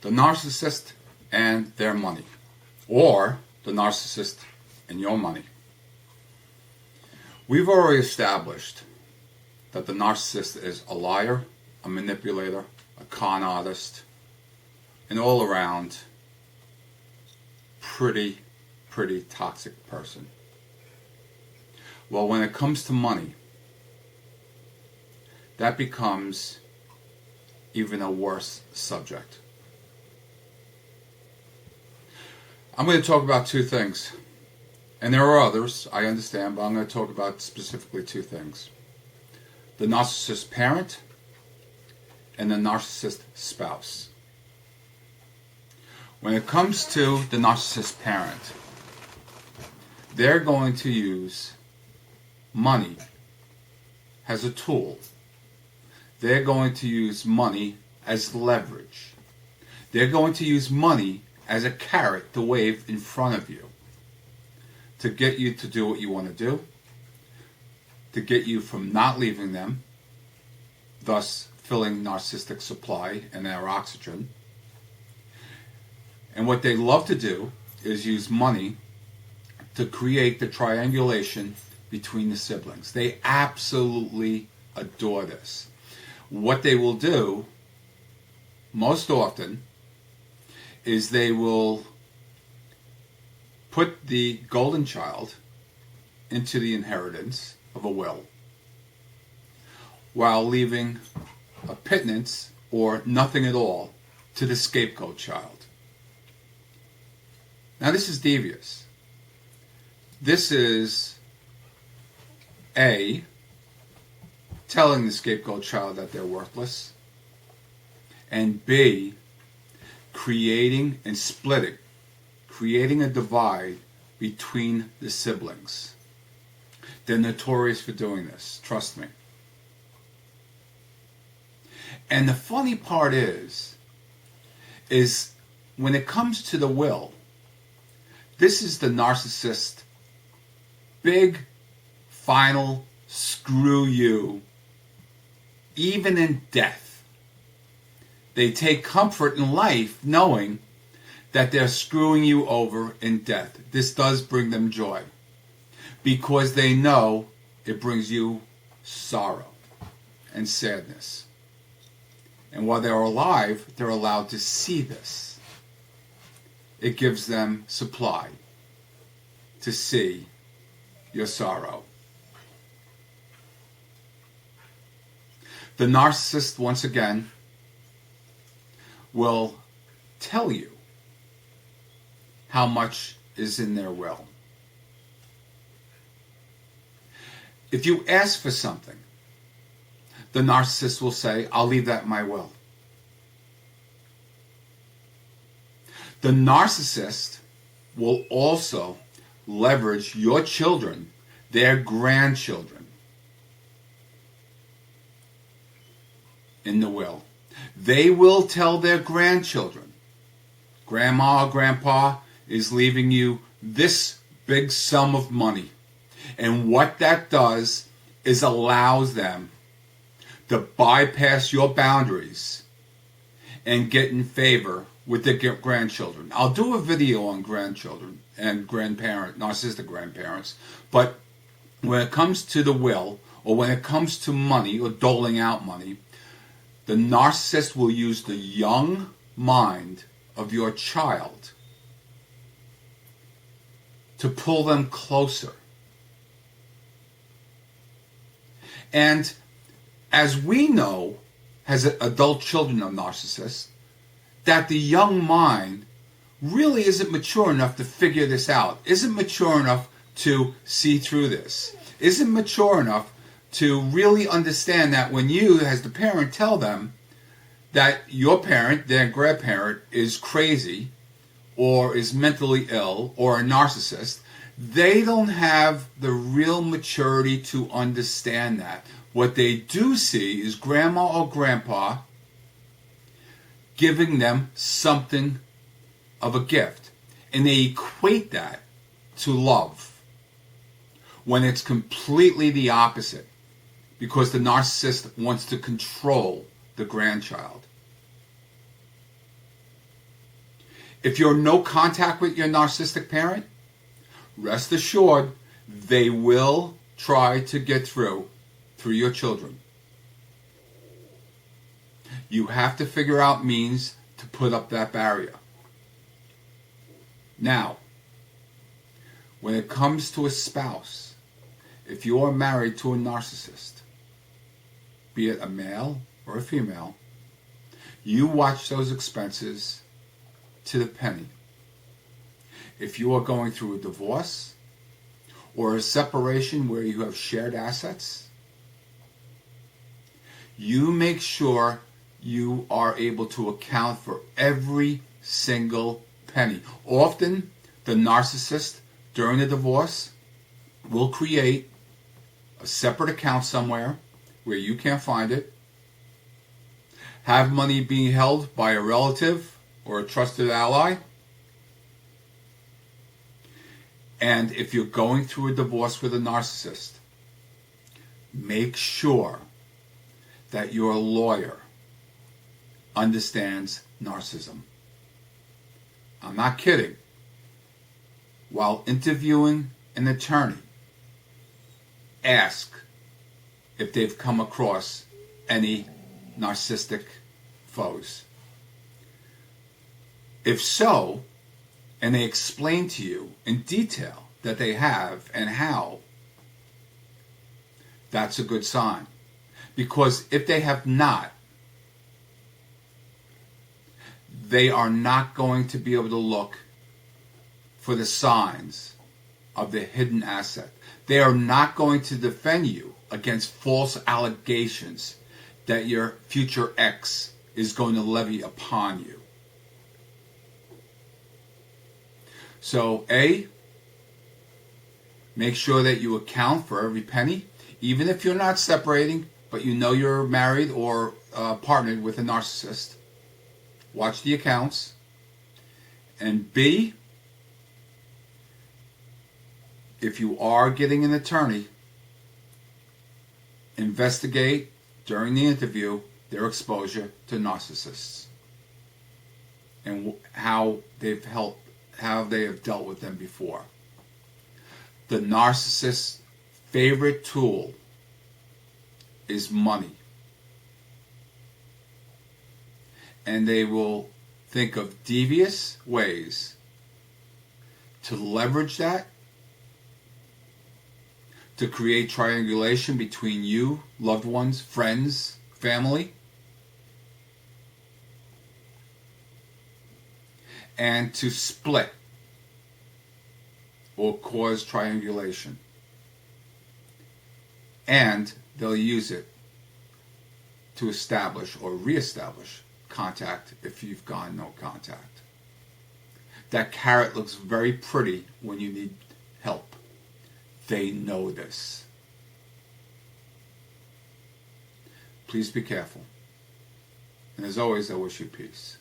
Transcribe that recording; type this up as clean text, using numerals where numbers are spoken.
The narcissist and their money, or the narcissist and your money. We've already established that the narcissist is a liar, a manipulator, a con artist, an all-around pretty toxic person. Well, when it comes to money, that becomes even a worse subject. I'm going to talk about two things. And there are others, I understand, but I'm going to talk about specifically two things. The narcissist parent and the narcissist spouse. When it comes to the narcissist parent, they're going to use money as a tool. They're going to use money as leverage. They're going to use money as a carrot to wave in front of you to get you to do what you want to do, to get you from not leaving them, thus filling narcissistic supply and their oxygen. And what they love to do is use money to create the triangulation between the siblings. They absolutely adore this. What they will do most often is they will put the golden child into the inheritance of a will while leaving a pittance or nothing at all to the scapegoat child. Now this is devious. This is A, telling the scapegoat child that they're worthless, and B, creating and splitting, creating a divide between the siblings. They're notorious for doing this, trust me. And the funny part is when it comes to the will, this is the narcissist big final screw you, even in death. They take comfort in life knowing that they're screwing you over in death. This does bring them joy because they know it brings you sorrow and sadness. And while they're alive, they're allowed to see this. It gives them supply to see your sorrow. The narcissist, once again, will tell you how much is in their will. If you ask for something, the narcissist will say, I'll leave that in my will. The narcissist will also leverage your children, their grandchildren, in the will. They will tell their grandchildren, Grandma or Grandpa is leaving you this big sum of money. And what that does is allows them to bypass your boundaries and get in favor with their grandchildren. I'll do a video on grandchildren and narcissistic grandparents, but when it comes to the will, or when it comes to money or doling out money, the narcissist will use the young mind of your child to pull them closer. And as we know, as adult children of narcissists, that the young mind really isn't mature enough to figure this out, isn't mature enough to see through this, isn't mature enough to really understand that when you, as the parent, tell them that your parent, their grandparent, is crazy or is mentally ill or a narcissist, they don't have the real maturity to understand that. What they do see is Grandma or Grandpa giving them something of a gift. And they equate that to love, when it's completely the opposite, because the narcissist wants to control the grandchild. If you're in no contact with your narcissistic parent, rest assured they will try to get through your children. You have to figure out means to put up that barrier. Now, when it comes to a spouse, if you are married to a narcissist, be it a male or a female, you watch those expenses to the penny. If you are going through a divorce or a separation where you have shared assets, you make sure you are able to account for every single penny. Often, the narcissist, during the divorce, will create a separate account somewhere where you can't find it, have money being held by a relative or a trusted ally, and if you're going through a divorce with a narcissist, make sure that your lawyer understands narcissism. I'm not kidding. While interviewing an attorney, ask if they've come across any narcissistic foes. If so, and they explain to you in detail that they have and how, that's a good sign. Because if they have not, they are not going to be able to look for the signs of the hidden asset. They are not going to defend you against false allegations that your future ex is going to levy upon you. So, A, make sure that you account for every penny, even if you're not separating, but you know you're married or partnered with a narcissist. Watch the accounts. And B, if you are getting an attorney, investigate during the interview their exposure to narcissists and how they have dealt with them before. The narcissist's favorite tool is money. And they will think of devious ways to leverage that, to create triangulation between you, loved ones, friends, family, and to split or cause triangulation. And they'll use it to establish or reestablish contact if you've gone no contact. That carrot looks very pretty when you need help. They know this. Please be careful. And as always, I wish you peace.